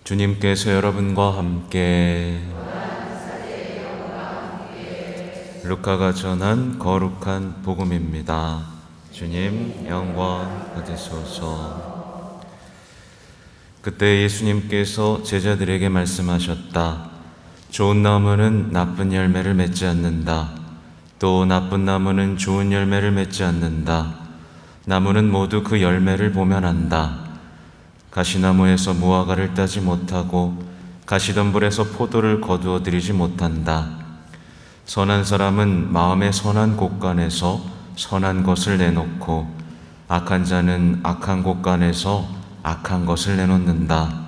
주님께서 여러분과 함께 루카가 전한 거룩한 복음입니다. 주님 영광 받으소서. 그때 예수님께서 제자들에게 말씀하셨다. 좋은 나무는 나쁜 열매를 맺지 않는다. 또 나쁜 나무는 좋은 열매를 맺지 않는다. 나무는 모두 그 열매를 보면 안다. 가시나무에서 무화과를 따지 못하고 가시덤불에서 포도를 거두어 들이지 못한다. 선한 사람은 마음의 선한 곳간에서 선한 것을 내놓고 악한 자는 악한 곳간에서 악한 것을 내놓는다.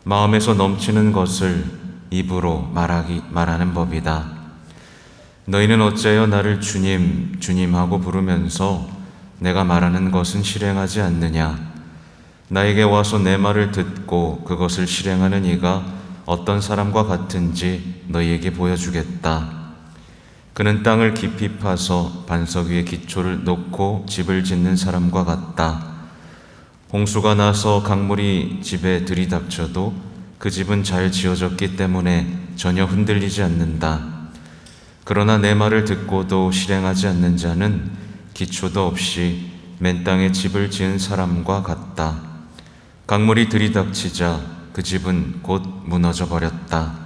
마음에서 넘치는 것을 입으로 말하는 법이다. 너희는 어찌하여 나를 주님, 주님하고 부르면서 내가 말하는 것은 실행하지 않느냐? 나에게 와서 내 말을 듣고 그것을 실행하는 이가 어떤 사람과 같은지 너희에게 보여주겠다. 그는 땅을 깊이 파서 반석 위에 기초를 놓고 집을 짓는 사람과 같다. 홍수가 나서 강물이 집에 들이닥쳐도 그 집은 잘 지어졌기 때문에 전혀 흔들리지 않는다. 그러나 내 말을 듣고도 실행하지 않는 자는 기초도 없이 맨 땅에 집을 지은 사람과 같다. 강물이 들이닥치자 그 집은 곧 무너져 버렸다.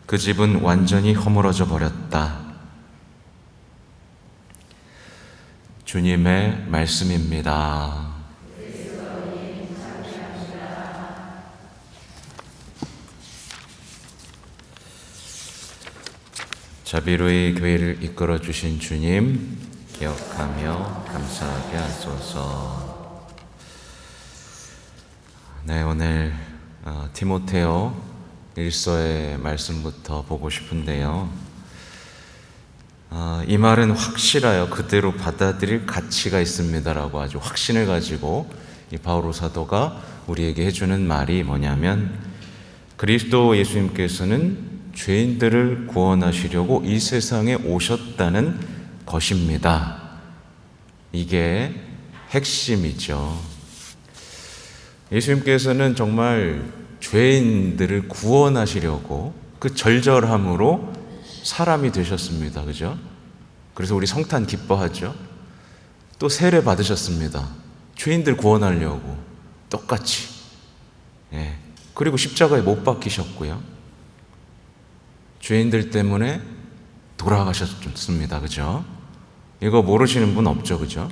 그 집은 완전히 허물어져 버렸다. 주님의 말씀입니다. 자비로이 교회를 이끌어 주신 주님 기억하며 감사하게 하소서. 네, 오늘 디모데오 1서의 말씀부터 보고 싶은데요. 이 말은 확실하여 그대로 받아들일 가치가 있습니다라고 아주 확신을 가지고 이 바오로 사도가 우리에게 해주는 말이 뭐냐면, 그리스도 예수님께서는 죄인들을 구원하시려고 이 세상에 오셨다는 것입니다. 이게 핵심이죠. 예수님께서는 정말 죄인들을 구원하시려고 그 절절함으로 사람이 되셨습니다. 그죠? 그래서 우리 성탄 기뻐하죠. 또 세례 받으셨습니다. 죄인들 구원하려고 똑같이. 그리고 십자가에 못 박히셨고요. 죄인들 때문에 돌아가셨습니다. 그죠? 이거 모르시는 분 없죠. 그죠?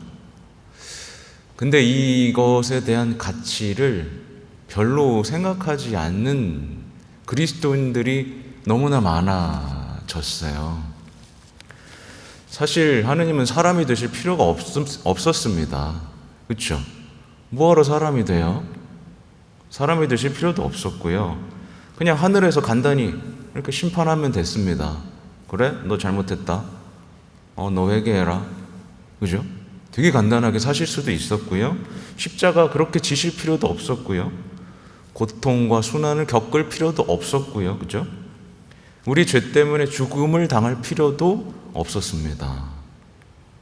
근데 이것에 대한 가치를 별로 생각하지 않는 그리스도인들이 너무나 많아졌어요. 사실 하느님은 사람이 되실 필요가 없었습니다. 그렇죠? 뭐하러 사람이 돼요? 사람이 되실 필요도 없었고요. 그냥 하늘에서 간단히 이렇게 심판하면 됐습니다. 그래? 너 잘못했다. 너 회개해라. 그죠? 되게 간단하게 사실 수도 있었고요. 십자가 그렇게 지실 필요도 없었고요. 고통과 순환을 겪을 필요도 없었고요. 그죠? 우리 죄 때문에 죽음을 당할 필요도 없었습니다.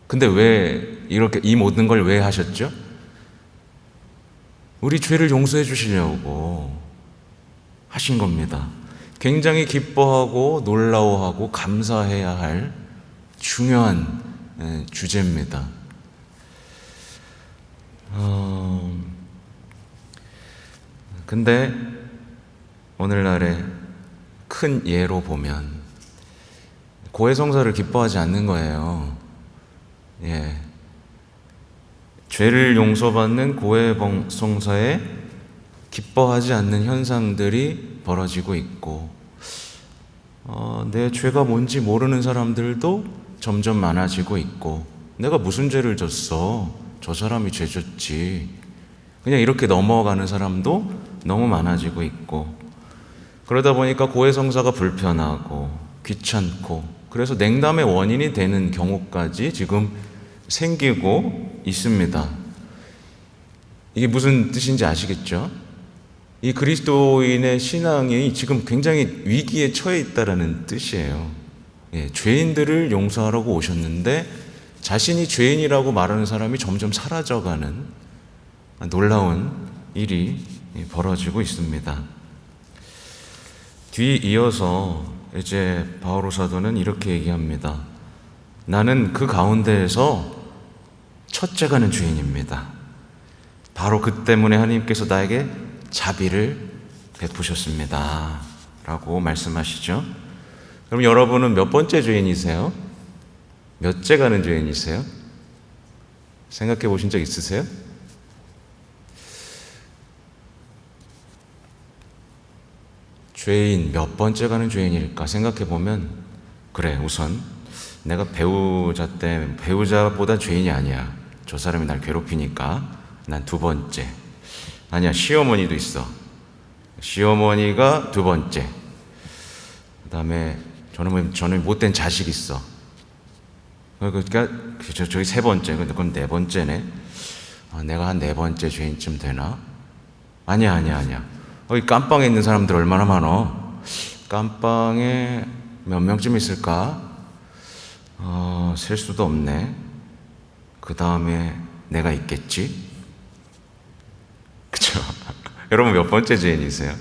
근데 왜 이렇게 이 모든 걸 왜 하셨죠? 우리 죄를 용서해 주시려고 하신 겁니다. 굉장히 기뻐하고 놀라워하고 감사해야 할 중요한 주제입니다. 근데 오늘날의 큰 예로 보면 고해성사를 기뻐하지 않는 거예요. 죄를 용서받는 고해성사에 기뻐하지 않는 현상들이 벌어지고 있고, 내 죄가 뭔지 모르는 사람들도 점점 많아지고 있고, 내가 무슨 죄를 졌어? 저 사람이 죄 졌지. 그냥 이렇게 넘어가는 사람도 너무 많아지고 있고, 그러다 보니까 고해성사가 불편하고 귀찮고, 그래서 냉담의 원인이 되는 경우까지 지금 생기고 있습니다. 이게 무슨 뜻인지 아시겠죠? 이 그리스도인의 신앙이 지금 굉장히 위기에 처해 있다는 뜻이에요. 죄인들을 용서하라고 오셨는데 자신이 죄인이라고 말하는 사람이 점점 사라져가는 놀라운 일이 벌어지고 있습니다. 뒤 이어서 이제 바오로 사도는 이렇게 얘기합니다. 나는 그 가운데에서 첫째가는 죄인입니다. 바로 그 때문에 하나님께서 나에게 자비를 베푸셨습니다. 라고 말씀하시죠. 그럼 여러분은 몇 번째 죄인이세요? 몇째 가는 죄인이세요? 생각해 보신 적 있으세요? 죄인 몇 번째 가는 죄인일까 생각해 보면, 그래, 우선 내가 배우자보다 죄인이 아니야. 저 사람이 날 괴롭히니까 난 두 번째. 아니야, 시어머니도 있어. 시어머니가 두 번째. 그 다음에 저는 못된 자식 있어. 그러니까 저기 세 번째. 그럼 네 번째네. 내가 한 네 번째 죄인쯤 되나? 아니야. 이 깜빵에 있는 사람들 얼마나 많어? 깜빵에 몇 명쯤 있을까? 셀 수도 없네. 그 다음에 내가 있겠지? 그쵸? 여러분 몇 번째 죄인이세요?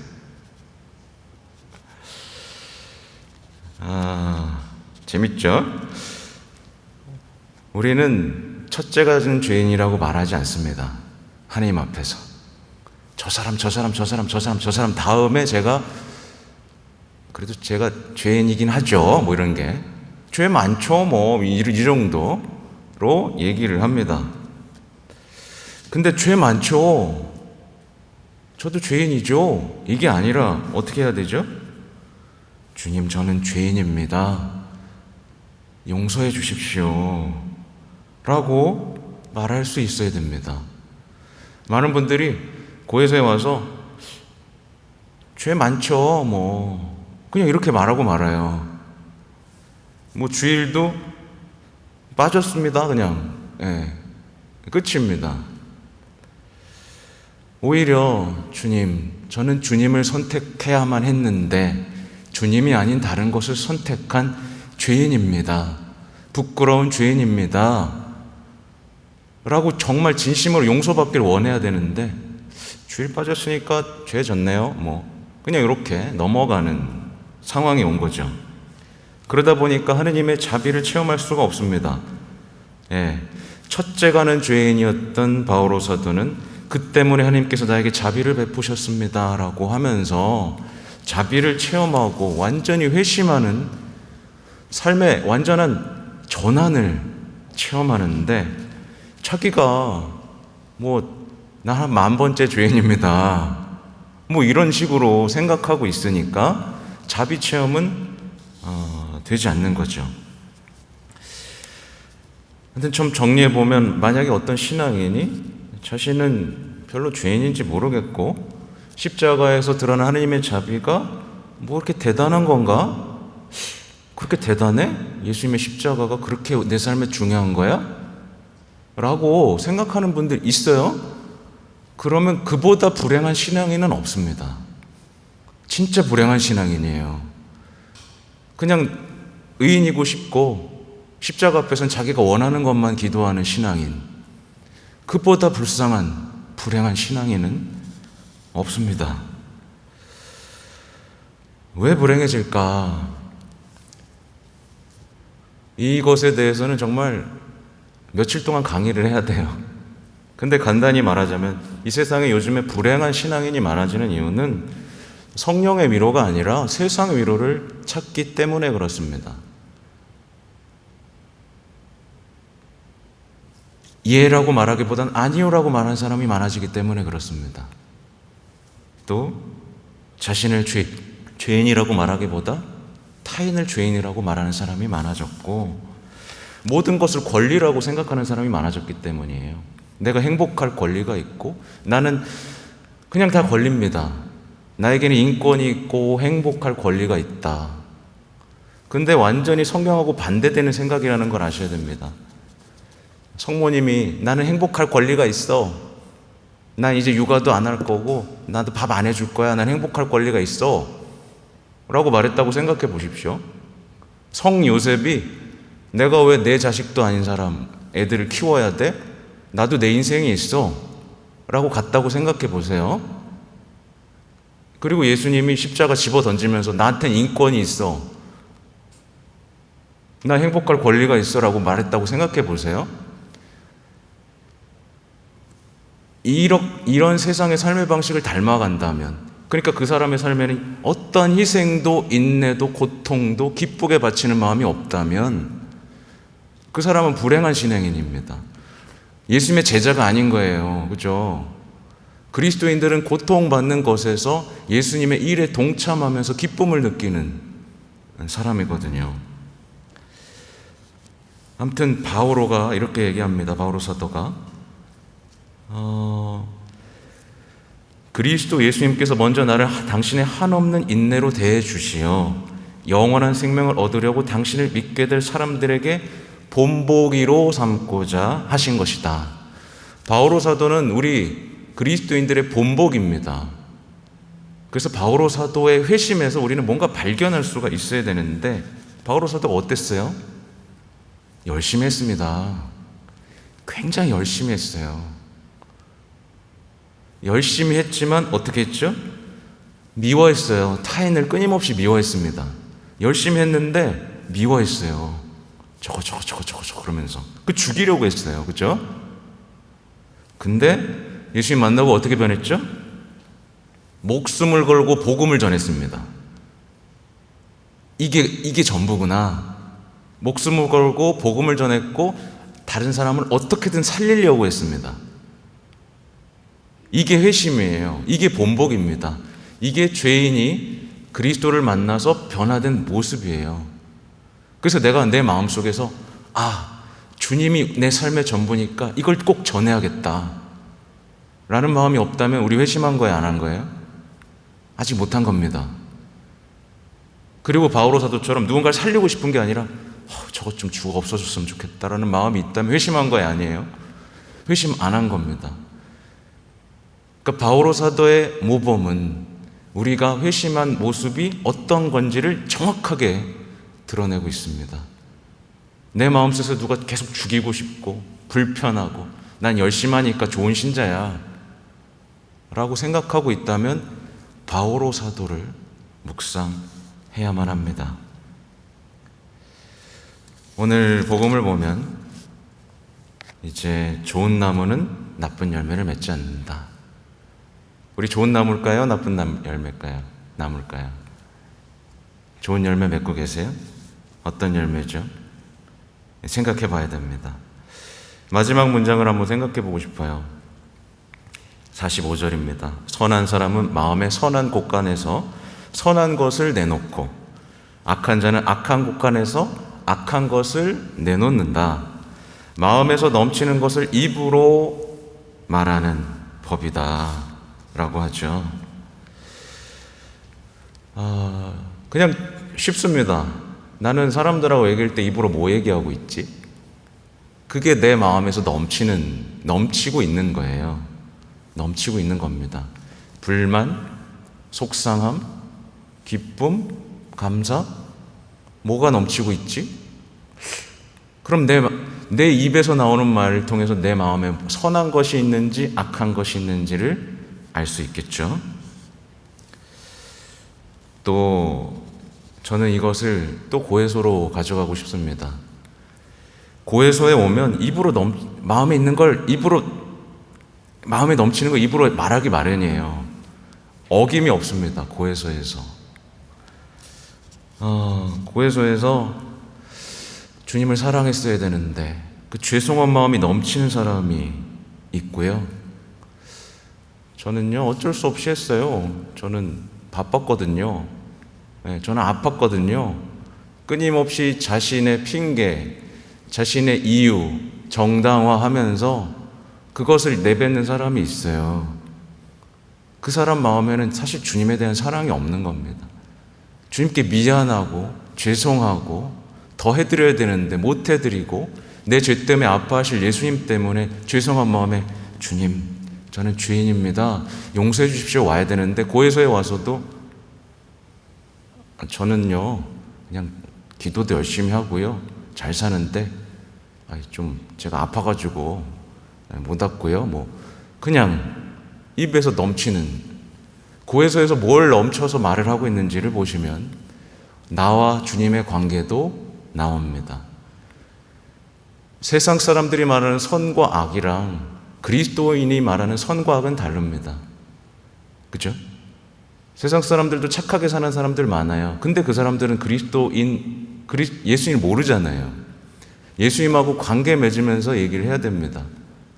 재밌죠? 우리는 첫째가 된 죄인이라고 말하지 않습니다. 하나님 앞에서. 저 사람 다음에 그래도 제가 죄인이긴 하죠. 뭐 이런 게. 죄 많죠. 뭐 이 정도로 얘기를 합니다. 근데 죄 많죠. 저도 죄인이죠. 이게 아니라 어떻게 해야 되죠? 주님, 저는 죄인입니다. 용서해 주십시오. 라고 말할 수 있어야 됩니다. 많은 분들이 고해서에 와서 죄 많죠. 뭐 그냥 이렇게 말하고 말아요. 뭐 주일도 빠졌습니다. 그냥 끝입니다. 오히려 주님, 저는 주님을 선택해야만 했는데 주님이 아닌 다른 것을 선택한 죄인입니다. 부끄러운 죄인입니다. 라고 정말 진심으로 용서받기를 원해야 되는데, 주일 빠졌으니까 죄 졌네요. 뭐 그냥 이렇게 넘어가는 상황이 온 거죠. 그러다 보니까 하느님의 자비를 체험할 수가 없습니다. 첫째가는 죄인이었던 바오로 사도는 그 때문에 하나님께서 나에게 자비를 베푸셨습니다 라고 하면서 자비를 체험하고 완전히 회심하는 삶의 완전한 전환을 체험하는데, 자기가 나 한 10,000번째 죄인입니다, 뭐 이런 식으로 생각하고 있으니까 자비 체험은 되지 않는 거죠. 근데 좀 정리해보면, 만약에 어떤 신앙인이 자신은 별로 죄인인지 모르겠고 십자가에서 드러난 하나님의 자비가 뭐 그렇게 대단한 건가? 그렇게 대단해? 예수님의 십자가가 그렇게 내 삶에 중요한 거야? 라고 생각하는 분들 있어요? 그러면 그보다 불행한 신앙인은 없습니다. 진짜 불행한 신앙인이에요. 그냥 의인이고 싶고 십자가 앞에서는 자기가 원하는 것만 기도하는 신앙인, 그보다 불쌍한 불행한 신앙인은 없습니다. 왜 불행해질까? 이것에 대해서는 정말 며칠 동안 강의를 해야 돼요. 근데 간단히 말하자면, 이 세상에 요즘에 불행한 신앙인이 많아지는 이유는 성령의 위로가 아니라 세상의 위로를 찾기 때문에 그렇습니다. 예라고 말하기보단 아니요라고 말하는 사람이 많아지기 때문에 그렇습니다. 또 자신을 죄인이라고 말하기보다 타인을 죄인이라고 말하는 사람이 많아졌고, 모든 것을 권리라고 생각하는 사람이 많아졌기 때문이에요. 내가 행복할 권리가 있고, 나는 그냥 다 권리입니다. 나에게는 인권이 있고 행복할 권리가 있다. 근데 완전히 성경하고 반대되는 생각이라는 걸 아셔야 됩니다. 성모님이 나는 행복할 권리가 있어, 난 이제 육아도 안 할 거고 나도 밥 안 해줄 거야, 난 행복할 권리가 있어 라고 말했다고 생각해 보십시오. 성 요셉이 내가 왜 내 자식도 아닌 사람 애들을 키워야 돼? 나도 내 인생이 있어 라고 갔다고 생각해 보세요. 그리고 예수님이 십자가 집어 던지면서 나한텐 인권이 있어, 나 행복할 권리가 있어라고 말했다고 생각해 보세요. 이런 세상의 삶의 방식을 닮아간다면, 그러니까 그 사람의 삶에는 어떤 희생도 인내도 고통도 기쁘게 바치는 마음이 없다면 그 사람은 불행한 신앙인입니다. 예수님의 제자가 아닌 거예요. 그죠? 그리스도인들은 고통받는 것에서 예수님의 일에 동참하면서 기쁨을 느끼는 사람이거든요. 아무튼 바오로가 이렇게 얘기합니다. 바오로 사도가 그리스도 예수님께서 먼저 나를 당신의 한없는 인내로 대해 주시어 영원한 생명을 얻으려고 당신을 믿게 될 사람들에게 본보기로 삼고자 하신 것이다. 바오로 사도는 우리 그리스도인들의 본보기입니다. 그래서 바오로 사도의 회심에서 우리는 뭔가 발견할 수가 있어야 되는데, 바오로 사도가 어땠어요? 열심히 했습니다. 굉장히 열심히 했어요. 열심히 했지만 어떻게 했죠? 미워했어요. 타인을 끊임없이 미워했습니다. 열심히 했는데 미워했어요. 저거 그러면서 죽이려고 했어요. 그죠? 근데 예수님 만나고 어떻게 변했죠? 목숨을 걸고 복음을 전했습니다. 이게 전부구나. 목숨을 걸고 복음을 전했고 다른 사람을 어떻게든 살리려고 했습니다. 이게 회심이에요. 이게 본복입니다. 이게 죄인이 그리스도를 만나서 변화된 모습이에요. 그래서 내가 내 마음속에서 주님이 내 삶의 전부니까 이걸 꼭 전해야겠다 라는 마음이 없다면 우리 회심한 거예요, 안 한 거예요? 아직 못한 겁니다. 그리고 바오로 사도처럼 누군가를 살리고 싶은 게 아니라 저것 좀 죽어 없어졌으면 좋겠다라는 마음이 있다면 회심한 거예요, 아니에요? 회심 안 한 겁니다. 그러니까 바오로 사도의 모범은 우리가 회심한 모습이 어떤 건지를 정확하게 드러내고 있습니다. 내 마음속에서 누가 계속 죽이고 싶고 불편하고 난 열심하니까 좋은 신자야 라고 생각하고 있다면 바오로 사도를 묵상해야만 합니다. 오늘 복음을 보면 이제 좋은 나무는 나쁜 열매를 맺지 않는다. 우리 좋은 나무일까요? 나쁜 열매일까요? 나무일까요? 좋은 열매 맺고 계세요? 어떤 열매죠? 생각해 봐야 됩니다. 마지막 문장을 한번 생각해 보고 싶어요. 45절입니다. 선한 사람은 마음의 선한 곳간에서 선한 것을 내놓고 악한 자는 악한 곳간에서 악한 것을 내놓는다. 마음에서 넘치는 것을 입으로 말하는 법이다 라고 하죠. 그냥 쉽습니다. 나는 사람들하고 얘기할 때 입으로 뭐 얘기하고 있지? 그게 내 마음에서 넘치고 있는 거예요. 넘치고 있는 겁니다. 불만, 속상함, 기쁨, 감사, 뭐가 넘치고 있지? 그럼 내 입에서 나오는 말을 통해서 내 마음에 선한 것이 있는지 악한 것이 있는지를 알 수 있겠죠. 또 저는 이것을 또 고해소로 가져가고 싶습니다. 고해소에 오면 마음에 있는 걸 마음에 넘치는 걸 입으로 말하기 마련이에요. 어김이 없습니다. 고해소에서. 고해소에서 주님을 사랑했어야 되는데 그 죄송한 마음이 넘치는 사람이 있고요. 저는요, 어쩔 수 없이 했어요. 저는 바빴거든요. 저는 아팠거든요. 끊임없이 자신의 핑계, 자신의 이유, 정당화하면서 그것을 내뱉는 사람이 있어요. 그 사람 마음에는 사실 주님에 대한 사랑이 없는 겁니다. 주님께 미안하고 죄송하고 더 해드려야 되는데 못 해드리고 내 죄 때문에 아파하실 예수님 때문에 죄송한 마음에 주님, 저는 죄인입니다. 용서해 주십시오 와야 되는데 고해소에 와서도 저는요 그냥 기도도 열심히 하고요 잘 사는데 좀 제가 아파가지고 못 왔고요 그냥 입에서 넘치는 고해서에서 뭘 넘쳐서 말을 하고 있는지를 보시면 나와 주님의 관계도 나옵니다. 세상 사람들이 말하는 선과 악이랑 그리스도인이 말하는 선과 악은 다릅니다. 그죠? 세상 사람들도 착하게 사는 사람들 많아요. 근데 그 사람들은 예수님을 모르잖아요. 예수님하고 관계 맺으면서 얘기를 해야 됩니다.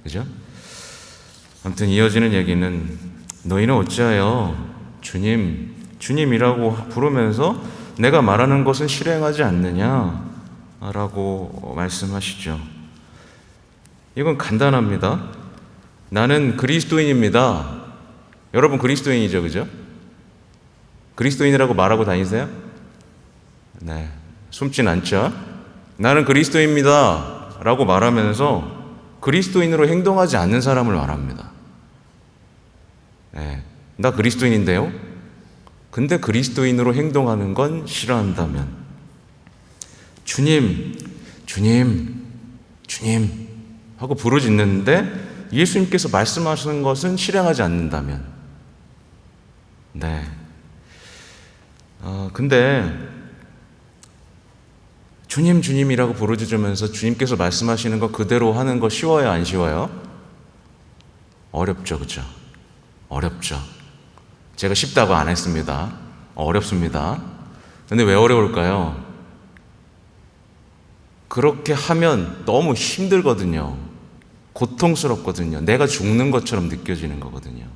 그죠? 아무튼 이어지는 얘기는 너희는 어찌하여 주님, 주님이라고 부르면서 내가 말하는 것은 실행하지 않느냐라고 말씀하시죠. 이건 간단합니다. 나는 그리스도인입니다. 여러분 그리스도인이죠, 그죠? 그리스도인이라고 말하고 다니세요? 네, 숨진 않죠? 나는 그리스도인입니다 라고 말하면서 그리스도인으로 행동하지 않는 사람을 말합니다. 네, 나 그리스도인인데요? 근데 그리스도인으로 행동하는 건 싫어한다면 주님, 주님, 주님 하고 부르짖는데 예수님께서 말씀하시는 것은 실행하지 않는다면 근데 주님, 주님이라고 부르짖으면서 주님께서 말씀하시는 거 그대로 하는 거 쉬워요, 안 쉬워요? 어렵죠, 그죠? 어렵죠. 제가 쉽다고 안 했습니다. 어렵습니다. 근데 왜 어려울까요? 그렇게 하면 너무 힘들거든요. 고통스럽거든요. 내가 죽는 것처럼 느껴지는 거거든요.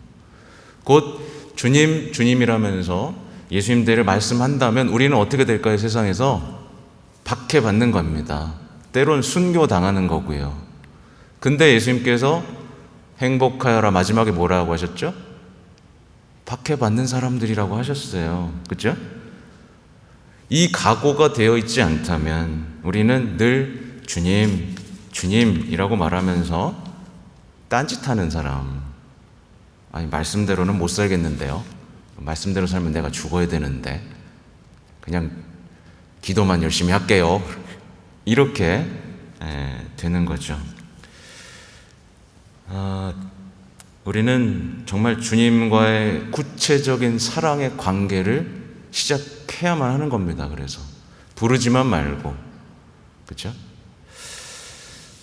곧 주님, 주님이라면서 예수님 대를 말씀한다면 우리는 어떻게 될까요? 세상에서 박해받는 겁니다. 때론 순교당하는 거고요. 근데 예수님께서 행복하여라 마지막에 뭐라고 하셨죠? 박해받는 사람들이라고 하셨어요. 그렇죠? 이 각오가 되어 있지 않다면 우리는 늘 주님, 주님이라고 말하면서 딴짓하는 사람. 아니 말씀대로는 못 살겠는데요. 말씀대로 살면 내가 죽어야 되는데 그냥 기도만 열심히 할게요. 이렇게 되는 거죠. 우리는 정말 주님과의 구체적인 사랑의 관계를 시작해야만 하는 겁니다. 그래서 부르지만 말고, 그렇죠?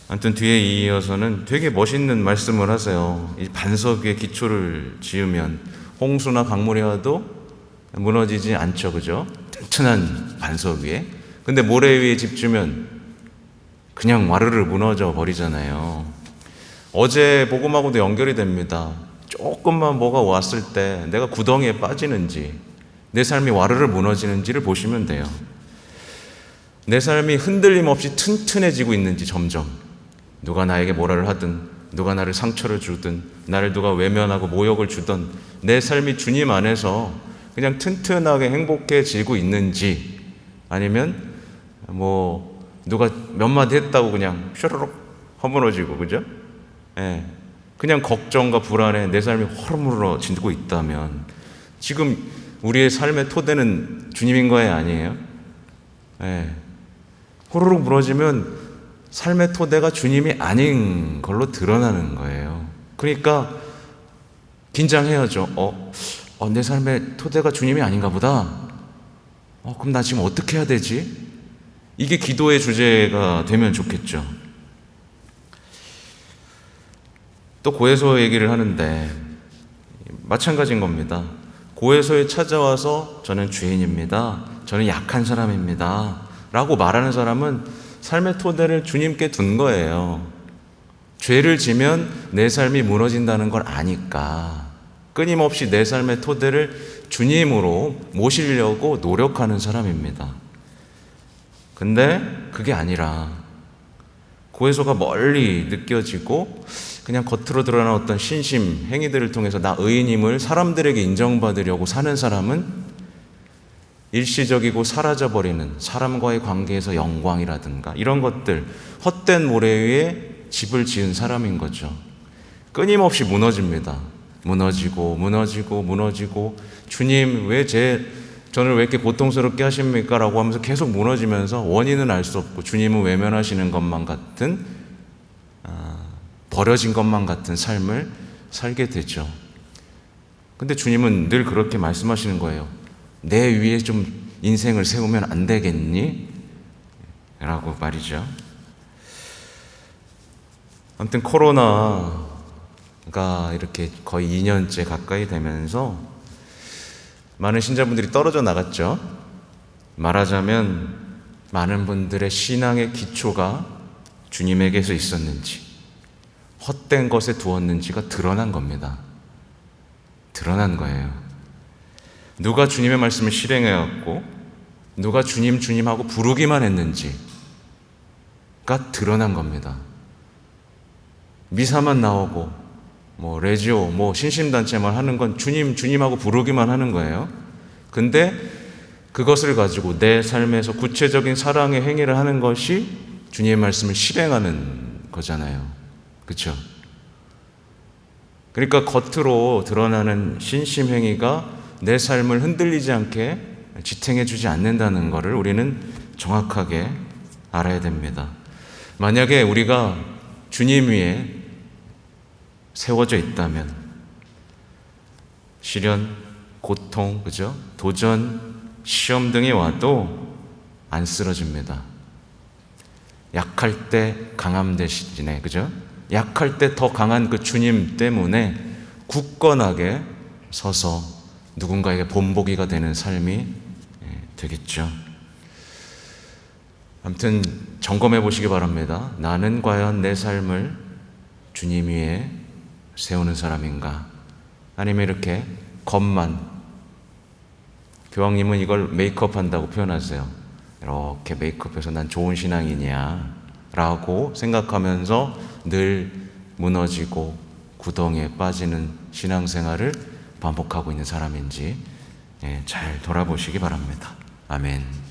아무튼 뒤에 이어서는 되게 멋있는 말씀을 하세요. 이 반석 위에 기초를 지으면 홍수나 강물이 와도 무너지지 않죠, 그죠? 튼튼한 반석 위에. 근데 모래 위에 집 지으면 그냥 와르르 무너져 버리잖아요. 어제 복음하고도 연결이 됩니다. 조금만 뭐가 왔을 때 내가 구덩이에 빠지는지 내 삶이 와르르 무너지는지를 보시면 돼요. 내 삶이 흔들림 없이 튼튼해지고 있는지 점점 누가 나에게 뭐라를 하든 누가 나를 상처를 주든 나를 누가 외면하고 모욕을 주든 내 삶이 주님 안에서 그냥 튼튼하게 행복해지고 있는지 아니면 뭐 누가 몇 마디 했다고 그냥 슈르륵 허물어지고 그죠? 그냥 걱정과 불안에 내 삶이 허물어지고 있다면 지금 우리의 삶의 토대는 주님인 거예요, 아니에요? 호로록 무너지면 삶의 토대가 주님이 아닌 걸로 드러나는 거예요. 그러니까 긴장해야죠. 내 삶의 토대가 주님이 아닌가 보다. 그럼 나 지금 어떻게 해야 되지? 이게 기도의 주제가 되면 좋겠죠. 또 고해소 얘기를 하는데 마찬가지인 겁니다. 고해소에 찾아와서 저는 죄인입니다. 저는 약한 사람입니다. 라고 말하는 사람은 삶의 토대를 주님께 둔 거예요. 죄를 지면 내 삶이 무너진다는 걸 아니까 끊임없이 내 삶의 토대를 주님으로 모시려고 노력하는 사람입니다. 근데 그게 아니라 고해소가 멀리 느껴지고 그냥 겉으로 드러나는 어떤 신심, 행위들을 통해서 나 의인임을 사람들에게 인정받으려고 사는 사람은 일시적이고 사라져버리는 사람과의 관계에서 영광이라든가 이런 것들, 헛된 모래 위에 집을 지은 사람인 거죠. 끊임없이 무너집니다. 무너지고 주님 저를 왜 이렇게 고통스럽게 하십니까? 라고 하면서 계속 무너지면서 원인은 알 수 없고 주님은 외면하시는 것만 같은 버려진 것만 같은 삶을 살게 되죠. 근데 주님은 늘 그렇게 말씀하시는 거예요. 내 위에 좀 인생을 세우면 안 되겠니? 라고 말이죠. 아무튼 코로나가 이렇게 거의 2년째 가까이 되면서 많은 신자분들이 떨어져 나갔죠. 말하자면 많은 분들의 신앙의 기초가 주님에게서 있었는지 헛된 것에 두었는지가 드러난 겁니다. 드러난 거예요. 누가 주님의 말씀을 실행해왔고 누가 주님 주님하고 부르기만 했는지가 드러난 겁니다. 미사만 나오고 레지오 신심단체만 하는 건 주님 주님하고 부르기만 하는 거예요. 근데 그것을 가지고 내 삶에서 구체적인 사랑의 행위를 하는 것이 주님의 말씀을 실행하는 거잖아요. 그렇죠? 그러니까 겉으로 드러나는 신심행위가 내 삶을 흔들리지 않게 지탱해 주지 않는다는 것을 우리는 정확하게 알아야 됩니다. 만약에 우리가 주님 위에 세워져 있다면 시련, 고통, 그죠? 도전, 시험 등이 와도 안 쓰러집니다. 약할 때 강함 대신에, 그죠? 약할 때 더 강한 그 주님 때문에 굳건하게 서서 누군가에게 본보기가 되는 삶이 되겠죠. 아무튼 점검해 보시기 바랍니다. 나는 과연 내 삶을 주님 위에 세우는 사람인가? 아니면 이렇게 겉만, 교황님은 이걸 메이크업 한다고 표현하세요. 이렇게 메이크업해서 난 좋은 신앙이냐 라고 생각하면서 늘 무너지고 구덩이에 빠지는 신앙생활을 반복하고 있는 사람인지 잘 돌아보시기 바랍니다. 아멘.